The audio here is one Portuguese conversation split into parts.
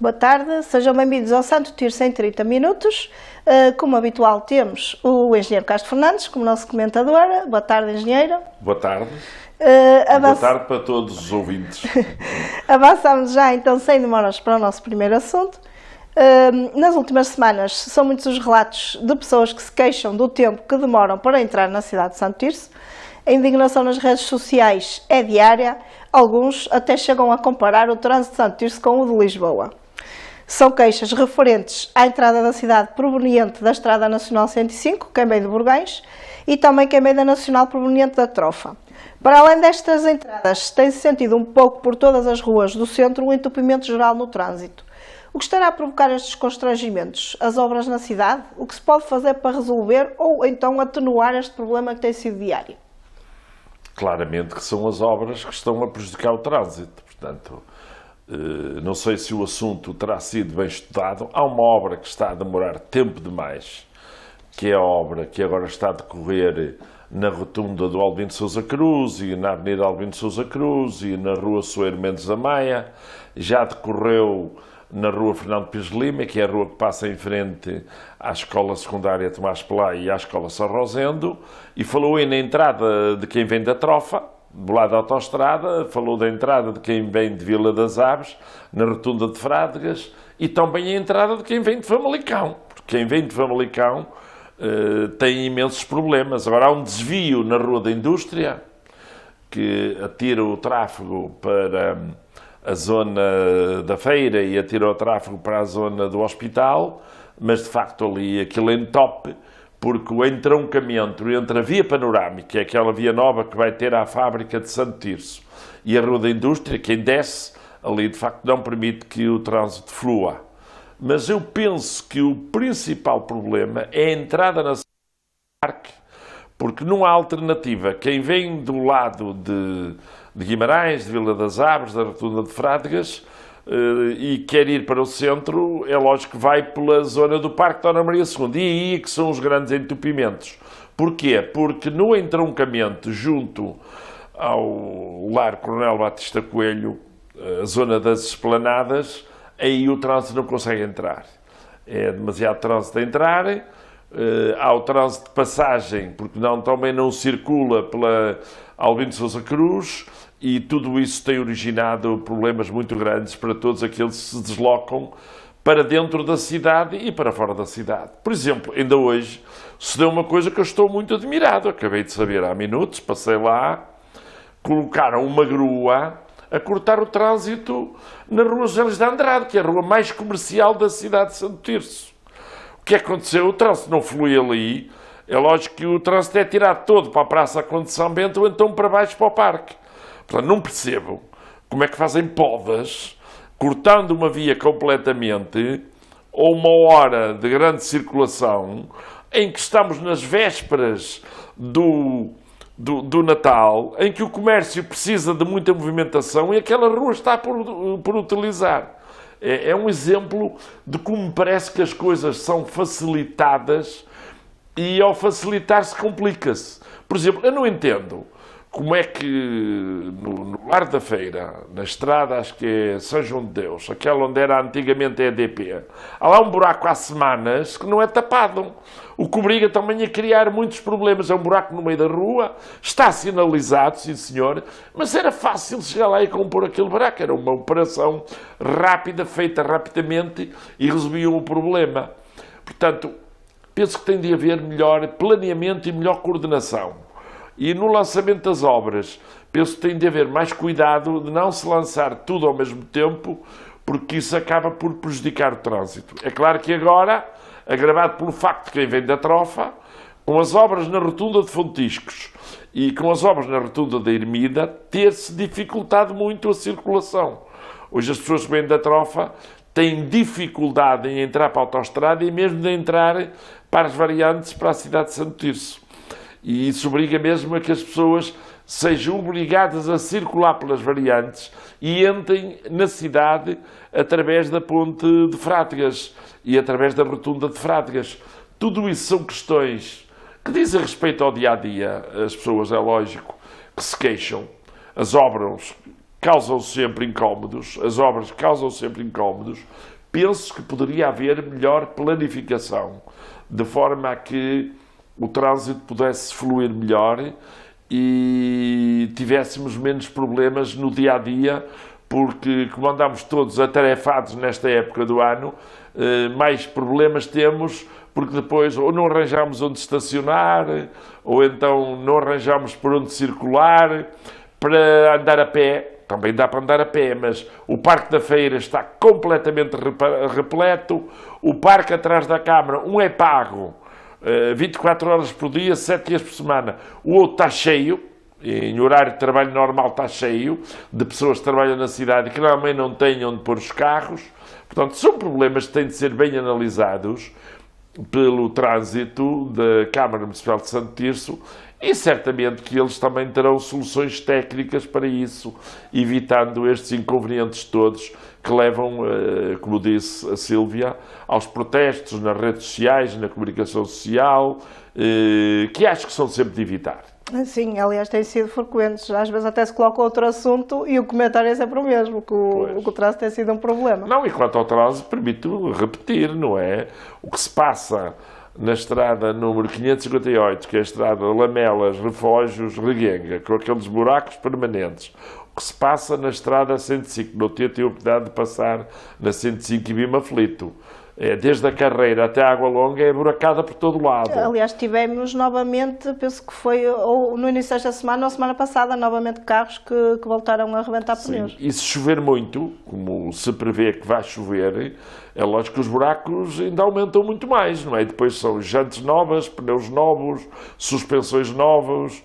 Boa tarde, sejam bem-vindos ao Santo Tirso em 30 minutos. Como habitual, temos o engenheiro Castro Fernandes como nosso comentador. Boa tarde, engenheiro. Boa tarde. Boa tarde para todos os ouvintes. Avançamos já, então, sem demoras, para o nosso primeiro assunto. Nas últimas semanas, são muitos os relatos de pessoas que se queixam do tempo que demoram para entrar na cidade de Santo Tirso. A indignação nas redes sociais é diária. Alguns até chegam a comparar o trânsito de Santo Tirso com o de Lisboa. São queixas referentes à entrada da cidade proveniente da Estrada Nacional 105, quem vem de Burgães, e também quem vem da Nacional proveniente da Trofa. Para além destas entradas, tem-se sentido um pouco por todas as ruas do centro um entupimento geral no trânsito. O que estará a provocar estes constrangimentos? As obras na cidade? O que se pode fazer para resolver ou então atenuar este problema que tem sido diário? Claramente que são as obras que estão a prejudicar o trânsito, portanto, não sei se o assunto terá sido bem estudado. Há uma obra que está a demorar tempo demais, que é a obra que agora está a decorrer na rotunda do Albino de Sousa Cruz e na Avenida Albino de Sousa Cruz e na Rua Soeiro Mendes da Maia. Já decorreu na Rua Fernando Pires de Lima, que é a rua que passa em frente à Escola Secundária Tomás Pelay e à Escola São Rosendo, e falou aí na entrada de quem vem da Trofa, do lado da autoestrada, falou da entrada de quem vem de Vila das Aves, na rotunda de Frádegas, e também a entrada de quem vem de Famalicão, porque quem vem de Famalicão tem imensos problemas. Agora há um desvio na Rua da Indústria, que atira o tráfego para a zona da feira e atira o tráfego para a zona do hospital, mas de facto ali aquilo entope, porque o entroncamento entre a via panorâmica, que é aquela via nova que vai ter à fábrica de Santo Tirso, e a Rua da Indústria, quem desce ali de facto não permite que o trânsito flua. Mas eu penso que o principal problema é a entrada na parque, porque não há alternativa. Quem vem do lado de Guimarães, de Vila das Aves, da rotunda de Frádegas, e quer ir para o centro, é lógico que vai pela zona do Parque Dona Maria II. E aí é que são os grandes entupimentos. Porquê? Porque no entroncamento junto ao Lar Coronel Batista Coelho, a zona das esplanadas, aí o trânsito não consegue entrar. É demasiado trânsito a entrar. Há o trânsito de passagem, porque também não circula pela Albino de Sousa Cruz, e tudo isso tem originado problemas muito grandes para todos aqueles que se deslocam para dentro da cidade e para fora da cidade. Por exemplo, ainda hoje se deu uma coisa que eu estou muito admirado. Acabei de saber há minutos, passei lá, colocaram uma grua a cortar o trânsito na Rua José Luís de Andrade, que é a rua mais comercial da cidade de Santo Tirso. O que aconteceu? O trânsito não flui ali. É lógico que o trânsito é tirado todo para a Praça Conde de São Bento ou então para baixo para o parque. Portanto, não percebo como é que fazem podas, cortando uma via completamente, ou uma hora de grande circulação, em que estamos nas vésperas do Natal, em que o comércio precisa de muita movimentação e aquela rua está por utilizar. É um exemplo de como me parece que as coisas são facilitadas e ao facilitar-se complica-se. Por exemplo, eu não entendo como é que no Lar da Feira, na estrada, acho que é São João de Deus, aquela onde era antigamente a EDP, há lá um buraco há semanas que não é tapado, o que obriga também a criar muitos problemas. É um buraco no meio da rua, está sinalizado, sim senhor, mas era fácil chegar lá e compor aquele buraco, era uma operação rápida, feita rapidamente e resolvia o problema. Portanto, penso que tem de haver melhor planeamento e melhor coordenação. E no lançamento das obras, penso que tem de haver mais cuidado de não se lançar tudo ao mesmo tempo, porque isso acaba por prejudicar o trânsito. É claro que agora, agravado pelo facto de quem vem da Trofa, com as obras na rotunda de Fontiscos e com as obras na rotunda da Ermida, ter-se dificultado muito a circulação. Hoje as pessoas que vêm da Trofa têm dificuldade em entrar para a autoestrada e mesmo de entrar para as variantes para a cidade de Santo Tirso. E isso obriga mesmo a que as pessoas sejam obrigadas a circular pelas variantes e entrem na cidade através da ponte de Frádegas e através da rotunda de Frádegas. Tudo isso são questões que dizem respeito ao dia-a-dia. As pessoas, é lógico, que se queixam. As obras causam sempre incómodos, as obras causam sempre incómodos. Penso que poderia haver melhor planificação, de forma a que o trânsito pudesse fluir melhor e tivéssemos menos problemas no dia-a-dia, porque como andamos todos atarefados nesta época do ano, mais problemas temos, porque depois ou não arranjamos onde estacionar, ou então não arranjamos por onde circular, para andar a pé. Também dá para andar a pé, mas o Parque da Feira está completamente repleto, o parque atrás da Câmara, um é pago, 24 horas por dia, 7 dias por semana, o outro está cheio, em horário de trabalho normal está cheio, de pessoas que trabalham na cidade e que realmente não têm onde pôr os carros. Portanto, são problemas que têm de ser bem analisados pelo trânsito da Câmara Municipal de Santo Tirso e certamente que eles também terão soluções técnicas para isso, evitando estes inconvenientes todos que levam, como disse a Sílvia, aos protestos nas redes sociais, na comunicação social, que acho que são sempre de evitar. Sim, aliás, têm sido frequentes. Às vezes até se coloca outro assunto e o comentário é sempre o mesmo, que o trânsito tem sido um problema. Não, e quanto ao trânsito, permito repetir, não é? O que se passa na estrada número 558, que é a estrada Lamelas, Refógios, Reguenga, com aqueles buracos permanentes. O que se passa na estrada 105, no dia tive a oportunidade de passar na 105 e vi-me aflito. Desde a Carreira até a Água Longa é buracada por todo lado. Aliás, tivemos novamente, penso que foi ou no início desta semana ou semana passada, novamente carros que voltaram a arrebentar pneus. E se chover muito, como se prevê que vai chover, é lógico que os buracos ainda aumentam muito mais, não é? Depois são jantes novas, pneus novos, suspensões novas,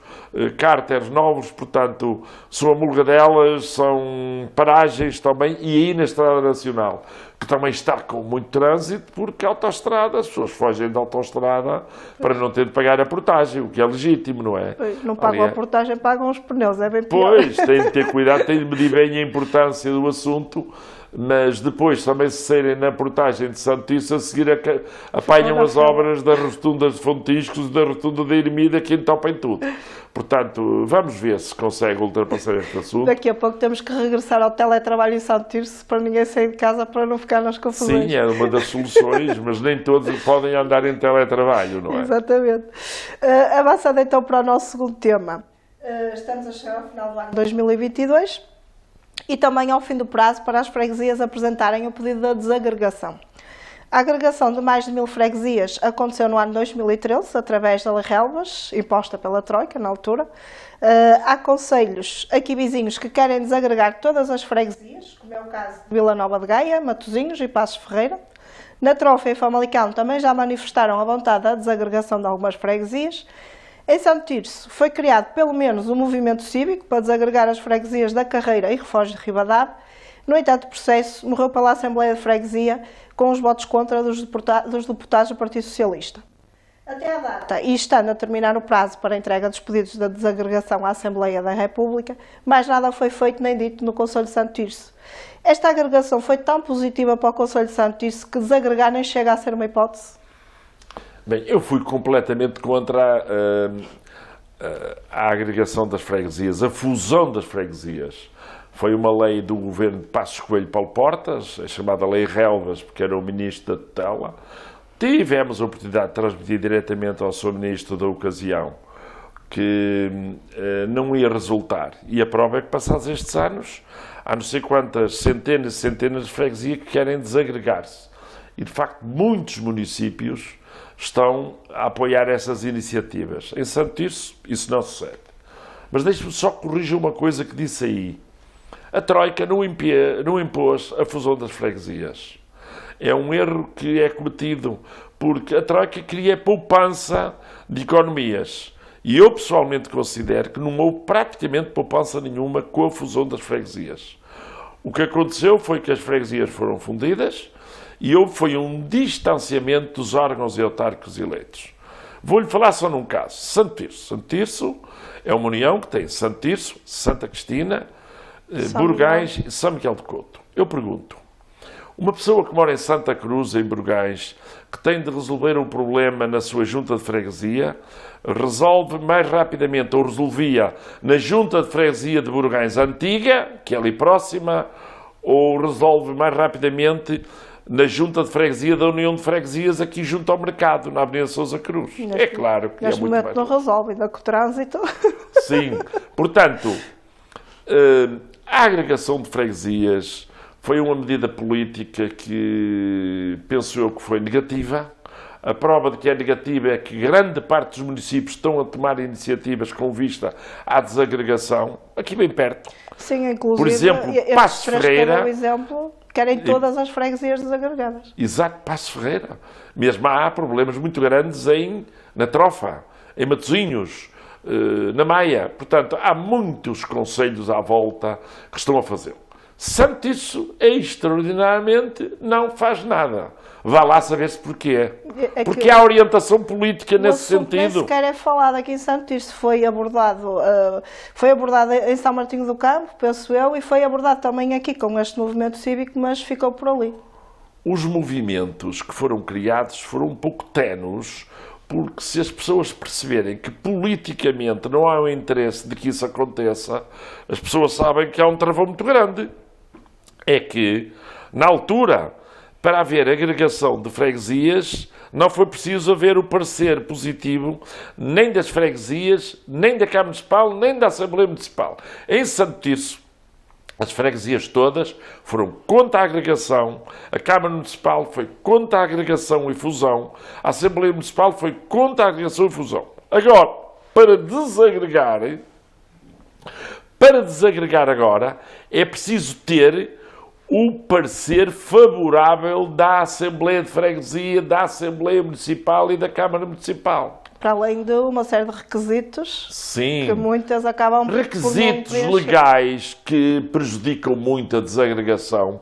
cárteres novos, portanto, são amulgadelas, são paragens também, e aí na Estrada Nacional, que também está com muito trânsito, porque a autoestrada, as pessoas fogem da autoestrada para não ter de pagar a portagem, o que é legítimo, não é? Pois, não pagam a portagem, pagam os pneus, é bem pior. Pois, tem de ter cuidado, tem de medir bem a importância do assunto, mas depois também se saírem na portagem de Santo Tirso, a seguir apanham as obras das rotundas de Fontiscos e da rotunda da Ermida que entopem tudo. Portanto, vamos ver se consegue ultrapassar este assunto. Daqui a pouco temos que regressar ao teletrabalho em Santo Tirso para ninguém sair de casa para não ficar nas confusões. Sim, é uma das soluções, mas nem todos podem andar em teletrabalho, não é? Exatamente. Avançando então para o nosso segundo tema. Estamos a chegar ao final do ano 2022 e também ao fim do prazo para as freguesias apresentarem o pedido da desagregação. A agregação de mais de 1000 freguesias aconteceu no ano 2013, através da Lei Relvas, imposta pela Troika, na altura. Há concelhos aqui vizinhos que querem desagregar todas as freguesias, como é o caso de Vila Nova de Gaia, Matosinhos e Passos Ferreira. Na Trofa e Famalicão também já manifestaram a vontade da desagregação de algumas freguesias. Em Santo Tirso foi criado pelo menos um movimento cívico para desagregar as freguesias da Carreira e Refógio de Ribadave. No entanto, o processo morreu pela Assembleia de Freguesia com os votos contra dos deputados do Partido Socialista. Até à data, e estando a terminar o prazo para a entrega dos pedidos da desagregação à Assembleia da República, mais nada foi feito nem dito no Conselho de Santo Tirso. Esta agregação foi tão positiva para o Conselho de Santo Tirso que desagregar nem chega a ser uma hipótese? Bem, eu fui completamente contra a agregação das freguesias, a fusão das freguesias. Foi uma lei do governo de Passos Coelho Paulo Portas, a chamada Lei Relvas, porque era o ministro da tutela. Tivemos a oportunidade de transmitir diretamente ao seu ministro da ocasião que não ia resultar. E a prova é que, passados estes anos, há não sei quantas centenas e centenas de freguesias que querem desagregar-se. E, de facto, muitos municípios estão a apoiar essas iniciativas. Em Santo Tirso, isso não sucede. Mas deixe-me só corrigir uma coisa que disse aí. A Troika não impôs a fusão das freguesias. É um erro que é cometido, porque a Troika queria poupança de economias. E eu pessoalmente considero que não houve praticamente poupança nenhuma com a fusão das freguesias. O que aconteceu foi que as freguesias foram fundidas e houve um distanciamento dos órgãos autárquicos eleitos. Vou-lhe falar só num caso. Santo Tirso. Santo Tirso é uma união que tem Santo Tirso, Santa Cristina, Burgais e São Miguel de Couto. Eu pergunto, Uma pessoa que mora em Santa Cruz, em Burgães, que tem de resolver um problema na sua junta de freguesia, resolve mais rapidamente, ou resolvia na junta de freguesia de Burgães antiga, que é ali próxima, ou resolve mais rapidamente na junta de freguesia da União de Freguesias, aqui junto ao mercado, na Avenida Sousa Cruz. É claro que é muito mais... Neste momento não resolve, ainda com o trânsito. Sim, portanto, a agregação de freguesias foi uma medida política que penso eu que foi negativa. A prova de que é negativa é que grande parte dos municípios estão a tomar iniciativas com vista à desagregação, aqui bem perto. Sim, inclusive, por exemplo, Passos Ferreira, querem todas as freguesias desagregadas. Exato, Passos Ferreira. Mesmo há problemas muito grandes na Trofa, em Matosinhos, na Maia. Portanto, há muitos concelhos à volta que estão a fazer. Santiço, extraordinariamente, não faz nada. Vá lá saber-se porquê. Porque há orientação política nesse sentido. Nem sequer é falado aqui em Santiço. Foi abordado em São Martinho do Campo, penso eu, e foi abordado também aqui com este movimento cívico, mas ficou por ali. Os movimentos que foram criados foram um pouco ténues, porque se as pessoas perceberem que politicamente não há um interesse de que isso aconteça, as pessoas sabem que há um travão muito grande. É que, na altura, para haver agregação de freguesias, não foi preciso haver o parecer positivo nem das freguesias, nem da Câmara Municipal, nem da Assembleia Municipal. Em Santo Tirso, as freguesias todas foram contra a agregação, a Câmara Municipal foi contra a agregação e fusão, a Assembleia Municipal foi contra a agregação e fusão. Agora, para desagregar agora, é preciso ter o parecer favorável da Assembleia de Freguesia, da Assembleia Municipal e da Câmara Municipal. Para além de uma série de requisitos. Sim. Que muitas acabam por requisitos legais que prejudicam muito a desagregação,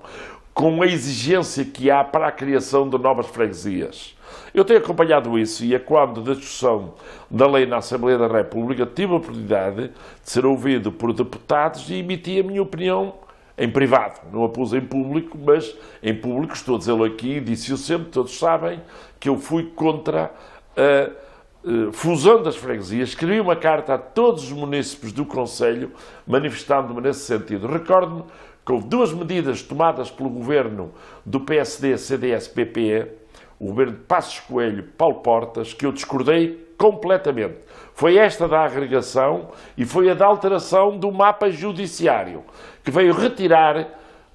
com a exigência que há para a criação de novas freguesias. Eu tenho acompanhado isso e, quando da discussão da lei na Assembleia da República, tive a oportunidade de ser ouvido por deputados e emiti a minha opinião em privado. Não a pus em público, mas em público estou a dizê-lo aqui, disse-o sempre, todos sabem que eu fui contra a fusão das freguesias. Escrevi uma carta a todos os munícipes do Conselho, manifestando-me nesse sentido. Recordo-me que houve duas medidas tomadas pelo governo do PSD, CDS, PPE, o governo de Passos Coelho, Paulo Portas, que eu discordei completamente. Foi esta da agregação e foi a da alteração do mapa judiciário, que veio retirar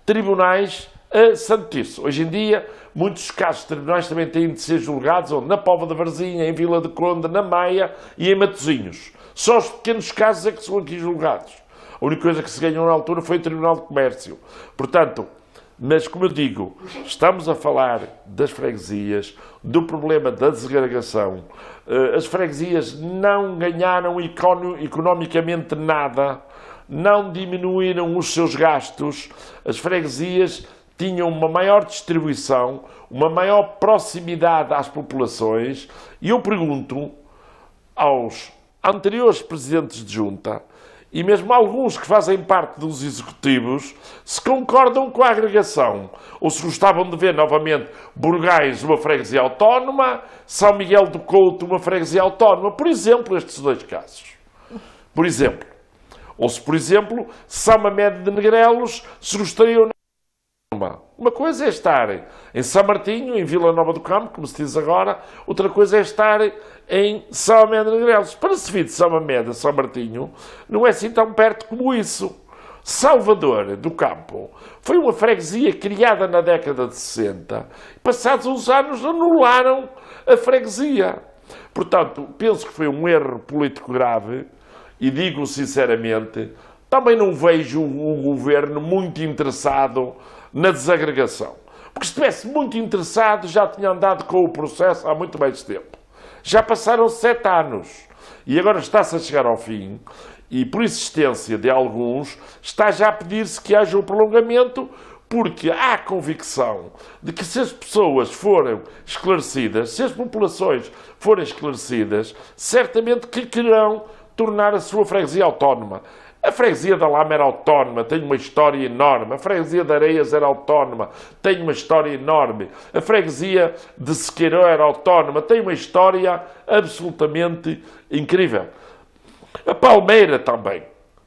tribunais a Santo Tirso. Hoje em dia, muitos casos de tribunais também têm de ser julgados onde? Na Póvoa da Varzim, em Vila de Conde, na Maia e em Matosinhos. Só os pequenos casos é que são aqui julgados. A única coisa que se ganhou na altura foi o Tribunal de Comércio. Portanto, mas como eu digo, estamos a falar das freguesias, do problema da desagregação. As freguesias não ganharam economicamente nada, não diminuíram os seus gastos, as freguesias tinham uma maior distribuição, uma maior proximidade às populações, e eu pergunto aos anteriores presidentes de junta, e mesmo alguns que fazem parte dos executivos, se concordam com a agregação, ou se gostavam de ver novamente Burgães uma freguesia autónoma, São Miguel do Couto uma freguesia autónoma, por exemplo, estes dois casos. Por exemplo. Ou se, por exemplo, São Mamede de Negrelos se gostariam. Uma coisa é estar em São Martinho, em Vila Nova do Campo, como se diz agora, outra coisa é estar em São Mamede de Negrelos. Para se vir de São Mamede a São Martinho, não é assim tão perto como isso. Salvador do Campo foi uma freguesia criada na década de 60. Passados uns anos anularam a freguesia. Portanto, penso que foi um erro político grave e digo sinceramente, também não vejo o governo muito interessado na desagregação. Porque se estivesse muito interessado, já tinha andado com o processo há muito mais tempo. Já passaram 7 anos e agora está-se a chegar ao fim e, por insistência de alguns, está já a pedir-se que haja um prolongamento, porque há convicção de que se as pessoas forem esclarecidas, se as populações forem esclarecidas, certamente que quererão tornar a sua freguesia autónoma. A freguesia da Lama era autónoma, tem uma história enorme. A freguesia de Areias era autónoma, tem uma história enorme. A freguesia de Sequeiró era autónoma, tem uma história absolutamente incrível. A Palmeira também.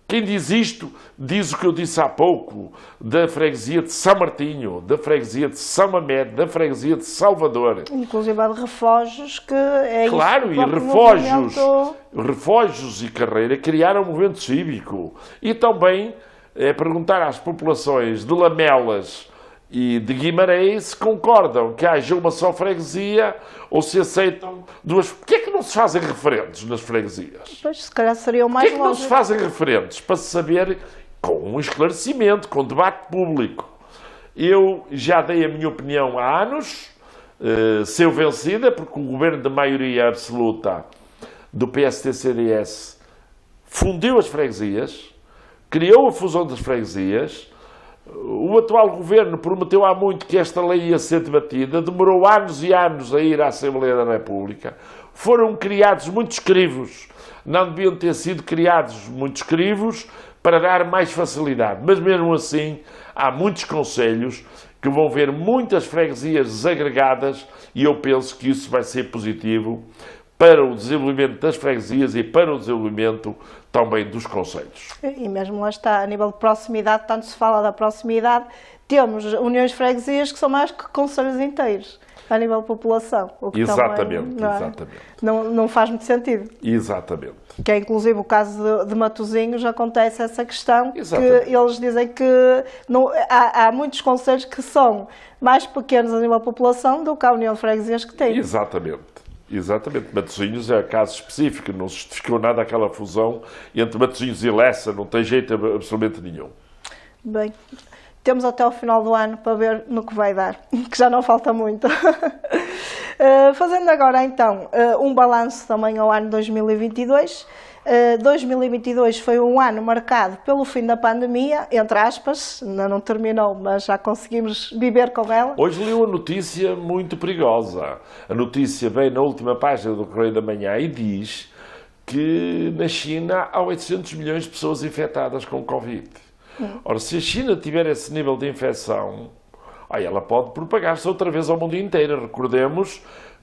Quem diz isto, diz o que eu disse há pouco, da freguesia de São Martinho, da freguesia de São Mamede, da freguesia de Salvador. Inclusive há de refógios, que é isso. Claro, e refógios e carreira criaram um movimento cívico. E também perguntar às populações de Lamelas e de Guimarães se concordam que haja uma só freguesia ou se aceitam duas. Porquê é que não se fazem referendos nas freguesias? Pois, se calhar seria o mais Porquê é que não se fazem referendos? Para se saber, com um esclarecimento, com debate público. Eu já dei a minha opinião há anos, seu vencida, porque o governo de maioria absoluta do PST-CDS fundiu as freguesias, criou a fusão das freguesias. O atual governo prometeu há muito que esta lei ia ser debatida, demorou anos e anos a ir à Assembleia da República. Foram criados muitos crivos, não deviam ter sido criados muitos crivos para dar mais facilidade, mas mesmo assim há muitos concelhos que vão ver muitas freguesias desagregadas e eu penso que isso vai ser positivo para o desenvolvimento das freguesias e para o desenvolvimento também dos concelhos. E mesmo lá está, a nível de proximidade, tanto se fala da proximidade, temos uniões de freguesias que são mais que concelhos inteiros, a nível de população. O que Exatamente, também, exatamente. Não faz muito sentido. Exatamente. Que é inclusive o caso de Matosinhos, acontece essa questão, Exatamente. que eles dizem que há muitos concelhos que são mais pequenos a nível de população do que a união de freguesias que tem. Exatamente. Exatamente. Matosinhos é caso específico, não se justificou nada aquela fusão entre Matosinhos e Lessa, não tem jeito absolutamente nenhum. Bem, temos até ao final do ano para ver no que vai dar, que já não falta muito. Fazendo agora então um balanço também ao ano 2022. 2022 foi um ano marcado pelo fim da pandemia, entre aspas, ainda não terminou, mas já conseguimos viver com ela. Hoje li uma notícia muito perigosa. A notícia vem na última página do Correio da Manhã e diz que na China há 800 milhões de pessoas infectadas com Covid. Ora, se a China tiver esse nível de infecção, ela pode propagar-se outra vez ao mundo inteiro. Recordemos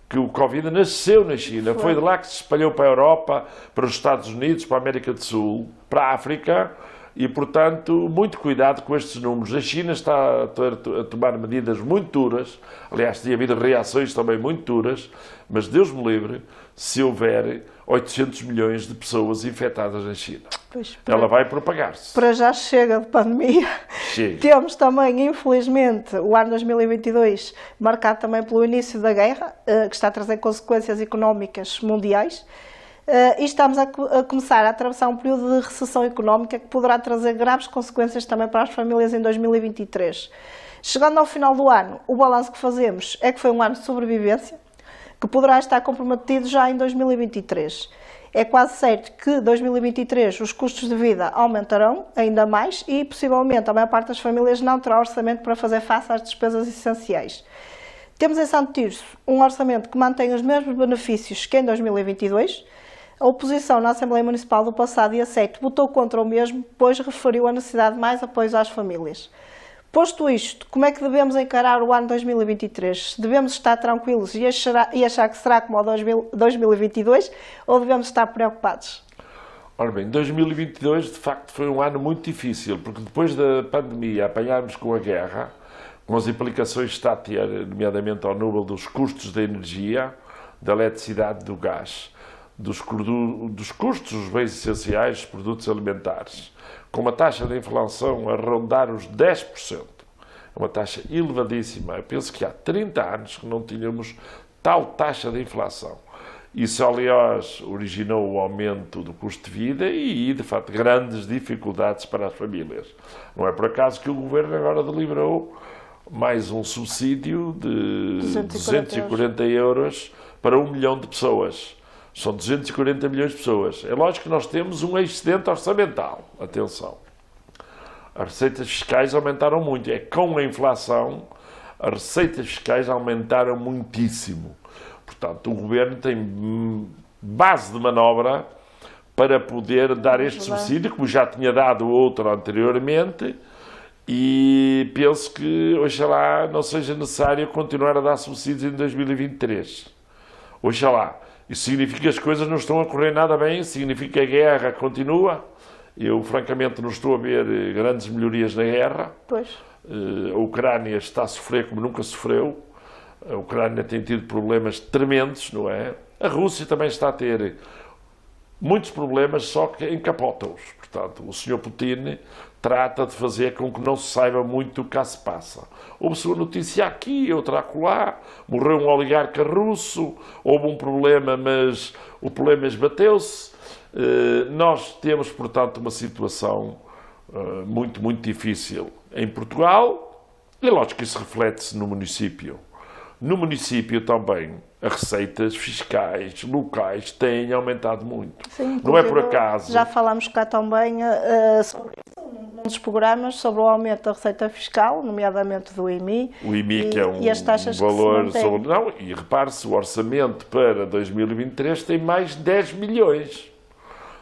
que o Covid nasceu na China, foi de lá que se espalhou para a Europa, para os Estados Unidos, para a América do Sul, para a África e, portanto, muito cuidado com estes números. A China está a tomar medidas muito duras, aliás, tem havido reações também muito duras, mas Deus me livre se houver 800 milhões de pessoas infectadas na China. Pois, ela vai propagar-se. Para já chega de pandemia. Chega. Temos também, infelizmente, o ano 2022 marcado também pelo início da guerra, que está a trazer consequências económicas mundiais. E estamos a começar a atravessar um período de recessão económica que poderá trazer graves consequências também para as famílias em 2023. Chegando ao final do ano, o balanço que fazemos é que foi um ano de sobrevivência, que poderá estar comprometido já em 2023. É quase certo que em 2023 os custos de vida aumentarão ainda mais e, possivelmente, a maior parte das famílias não terá orçamento para fazer face às despesas essenciais. Temos em Santo Tirso um orçamento que mantém os mesmos benefícios que em 2022. A oposição na Assembleia Municipal do passado dia 7 votou contra o mesmo, pois referiu a necessidade de mais apoios às famílias. Posto isto, como é que devemos encarar o ano 2023? Devemos estar tranquilos e achar que será como o 2022 ou devemos estar preocupados? Ora bem, 2022 de facto foi um ano muito difícil, porque depois da pandemia apanhámos com a guerra, com as implicações que está a ter, nomeadamente ao nível dos custos da energia, da eletricidade e do gás, dos custos dos bens essenciais, dos produtos alimentares, com uma taxa de inflação a rondar os 10%. É uma taxa elevadíssima. Eu penso que há 30 anos que não tínhamos tal taxa de inflação. Isso, aliás, originou o aumento do custo de vida e, de facto, grandes dificuldades para as famílias. Não é por acaso que o Governo agora deliberou mais um subsídio de 240 euros para 1 milhão de pessoas. São 240 milhões de pessoas. É lógico que nós temos um excedente orçamental. Atenção. As receitas fiscais aumentaram muito. É com a inflação, as receitas fiscais aumentaram muitíssimo. Portanto, o Governo tem base de manobra para poder dar este subsídio, como já tinha dado outro anteriormente, e penso que, oxalá, não seja necessário continuar a dar subsídios em 2023. Oxalá. Isso significa que as coisas não estão a correr nada bem, significa que a guerra continua. Eu, francamente, não estou a ver grandes melhorias na guerra. Pois. A Ucrânia está a sofrer como nunca sofreu. A Ucrânia tem tido problemas tremendos, não é? A Rússia também está a ter muitos problemas, só que encapota-os. Portanto, o Sr. Putin trata de fazer com que não se saiba muito o que cá se passa. Houve-se uma notícia aqui, outra acolá, morreu um oligarca russo, houve um problema, mas o problema esbateu-se. Nós temos, portanto, uma situação muito, muito difícil em Portugal, e lógico que isso reflete-se no município. No município também, as receitas fiscais locais têm aumentado muito. Sim, não é por acaso. Já falámos cá também sobre isso, num dos programas, sobre o aumento da receita fiscal, nomeadamente do IMI. O IMI, que é um e as taxas valor que se mantêm. Não, e repare-se, o orçamento para 2023 tem mais 10 milhões.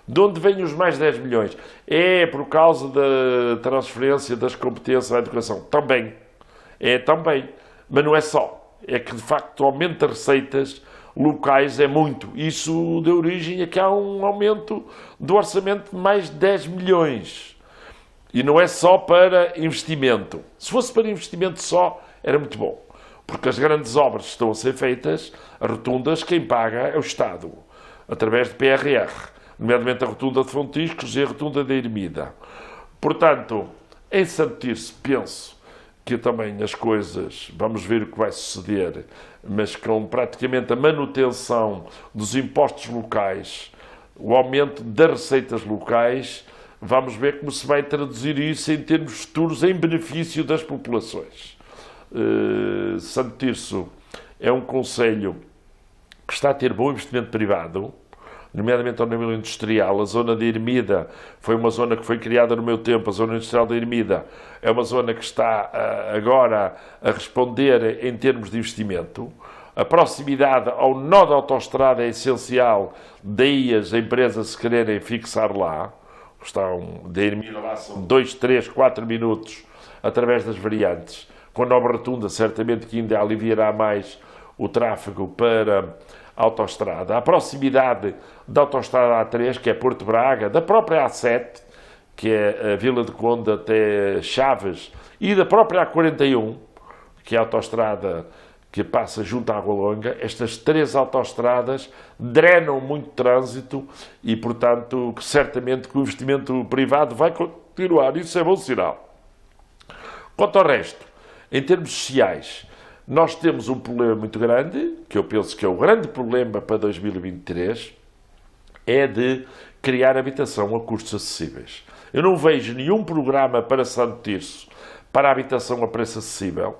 De onde vêm os mais 10 milhões? É por causa da transferência das competências à educação. Também. É também. Mas não é só. É que, de facto, o aumento das receitas locais é muito. Isso deu origem a que há um aumento do orçamento de mais de 10 milhões. E não é só para investimento. Se fosse para investimento só, era muito bom. Porque as grandes obras que estão a ser feitas, as rotundas, quem paga é o Estado, através de PRR, nomeadamente a rotunda de Fontiscos e a rotunda da Ermida. Portanto, em Santo Tirso, penso que também as coisas, vamos ver o que vai suceder, mas com praticamente a manutenção dos impostos locais, o aumento das receitas locais, vamos ver como se vai traduzir isso em termos futuros em benefício das populações. Santo Tirso é um concelho que está a ter bom investimento privado, nomeadamente ao nível industrial. A zona de Ermida foi uma zona que foi criada no meu tempo, a zona industrial de Ermida é uma zona que está agora a responder em termos de investimento. A proximidade ao nó da autoestrada é essencial, daí as empresas se quererem fixar lá. De Ermida lá são 2, 3, 4 minutos através das variantes. Com a nova rotunda, certamente que ainda aliviará mais o tráfego para a autoestrada. A proximidade da autoestrada A3, que é Porto Braga, da própria A7, que é a Vila de Conde até Chaves, e da própria A41, que é a autoestrada que passa junto à Água Longa. Estas três autoestradas drenam muito trânsito e, portanto, que certamente que o investimento privado vai continuar. Isso é bom sinal. Quanto ao resto, em termos sociais, nós temos um problema muito grande, que eu penso que é o grande problema para 2023, é de criar habitação a custos acessíveis. Eu não vejo nenhum programa para Santo Tirso para a habitação a preço acessível,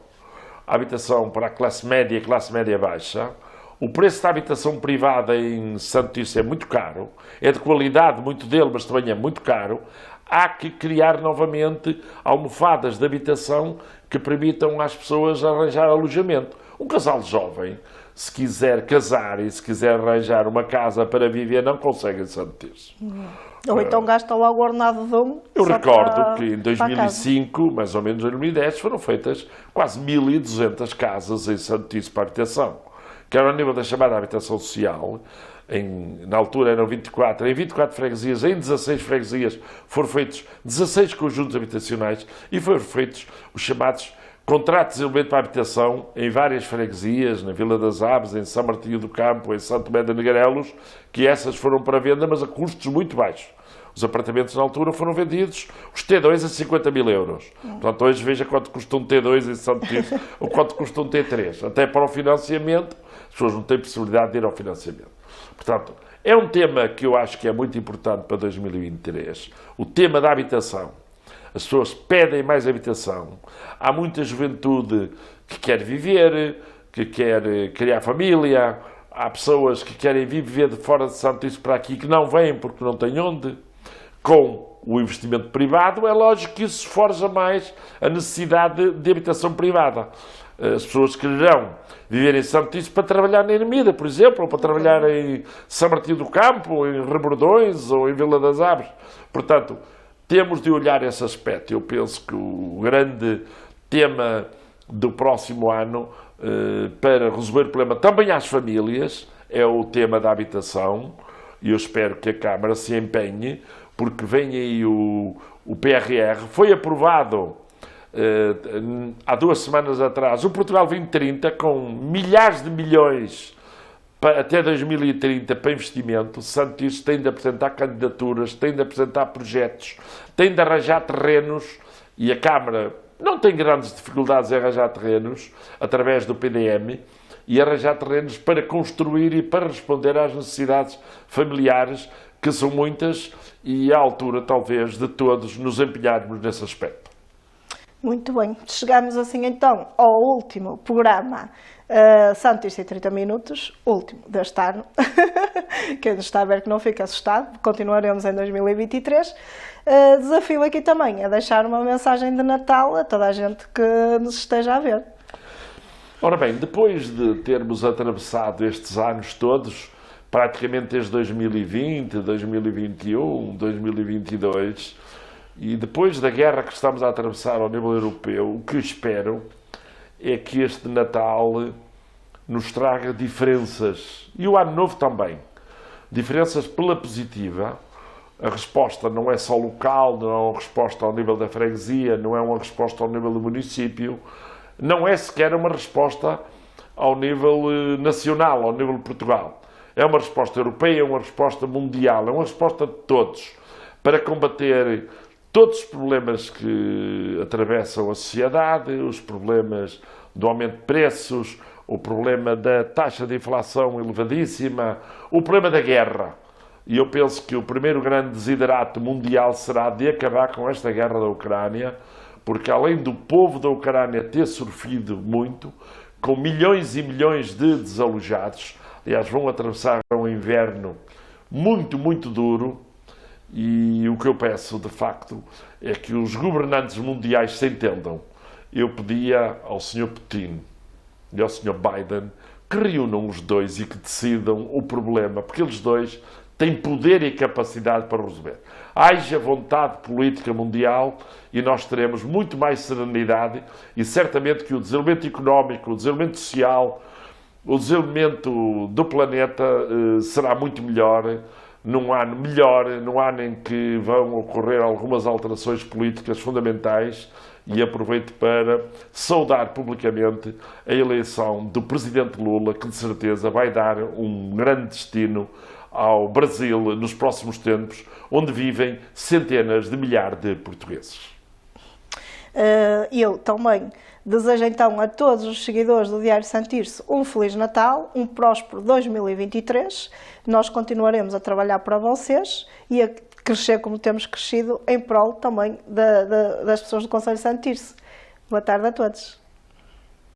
a habitação para a classe média baixa. O preço da habitação privada em Santo Tirso é muito caro, é de qualidade muito dele, mas também é muito caro. Há que criar novamente almofadas de habitação que permitam às pessoas arranjar alojamento. Um casal jovem, se quiser casar e se quiser arranjar uma casa para viver, não consegue em Santo Tirso. Ou então gasta logo o ordenado de um. Eu recordo que em 2005, mais ou menos em 2010, foram feitas quase 1.200 casas em Santo Tirso para habitação, que era ao nível da chamada habitação social. Na altura eram 24, em 24 freguesias, em 16 freguesias foram feitos 16 conjuntos habitacionais e foram feitos os chamados contratos de elemento para habitação em várias freguesias, na Vila das Aves, em São Martinho do Campo, em Santo Tomé de Negrelos, que essas foram para venda, mas a custos muito baixos. Os apartamentos na altura foram vendidos, os T2 a 50 mil euros. Portanto, hoje veja quanto custa um T2 em Santo Tirso ou quanto custa um T3. Até para o financiamento, as pessoas não têm possibilidade de ir ao financiamento. Portanto, é um tema que eu acho que é muito importante para 2023. O tema da habitação. As pessoas pedem mais habitação. Há muita juventude que quer viver, que quer criar família. Há pessoas que querem viver de fora de Santo Tirso para aqui, que não vêm porque não têm onde. Com o investimento privado, é lógico que isso forja mais a necessidade de habitação privada. as pessoas quererão viver em Santo Tirso para trabalhar na Ermida, por exemplo, ou para trabalhar em São Martinho do Campo, ou em Rebordões, ou em Vila das Aves. Portanto, temos de olhar esse aspecto. Eu penso que o grande tema do próximo ano, para resolver o problema também às famílias, é o tema da habitação, e eu espero que a Câmara se empenhe, porque vem aí o PRR, foi aprovado há 2 semanas atrás, o Portugal 2030, com milhares de milhões até 2030 para investimento. Santo Tirso tem de apresentar candidaturas, tem de apresentar projetos, tem de arranjar terrenos, e a Câmara não tem grandes dificuldades em arranjar terrenos através do PDM, e arranjar terrenos para construir e para responder às necessidades familiares, que são muitas, e é a altura, talvez, de todos nos empenharmos nesse aspecto. Muito bem. Chegamos assim então ao último programa Santo Tirso em 30 minutos, último deste ano. Quem nos está a ver que não fique assustado, continuaremos em 2023. Desafio aqui também é deixar uma mensagem de Natal a toda a gente que nos esteja a ver. Ora bem, depois de termos atravessado estes anos todos, praticamente desde 2020, 2021, 2022, e depois da guerra que estamos a atravessar ao nível europeu, o que espero é que este Natal nos traga diferenças, e o Ano Novo também, diferenças pela positiva. A resposta não é só local, não é uma resposta ao nível da freguesia, não é uma resposta ao nível do município, não é sequer uma resposta ao nível nacional, ao nível de Portugal. É uma resposta europeia, é uma resposta mundial, é uma resposta de todos, para combater todos os problemas que atravessam a sociedade, os problemas do aumento de preços, o problema da taxa de inflação elevadíssima, o problema da guerra. E eu penso que o primeiro grande desiderato mundial será de acabar com esta guerra da Ucrânia, porque além do povo da Ucrânia ter sofrido muito, com milhões e milhões de desalojados, aliás, vão atravessar um inverno muito, muito duro, e o que eu peço, de facto, é que os governantes mundiais se entendam. Eu pedia ao Sr. Putin e ao Sr. Biden que reúnam os dois e que decidam o problema, porque eles dois têm poder e capacidade para resolver. Haja vontade política mundial e nós teremos muito mais serenidade, e certamente que o desenvolvimento económico, o desenvolvimento social, o desenvolvimento do planeta será muito melhor num ano em que vão ocorrer algumas alterações políticas fundamentais, e aproveito para saudar publicamente a eleição do Presidente Lula, que de certeza vai dar um grande destino ao Brasil nos próximos tempos, onde vivem centenas de milhares de portugueses. Eu também desejo então a todos os seguidores do Diário Santo Tirso um Feliz Natal, um próspero 2023. Nós continuaremos a trabalhar para vocês e a crescer como temos crescido em prol também das pessoas do Concelho de Santo Tirso. Boa tarde a todos.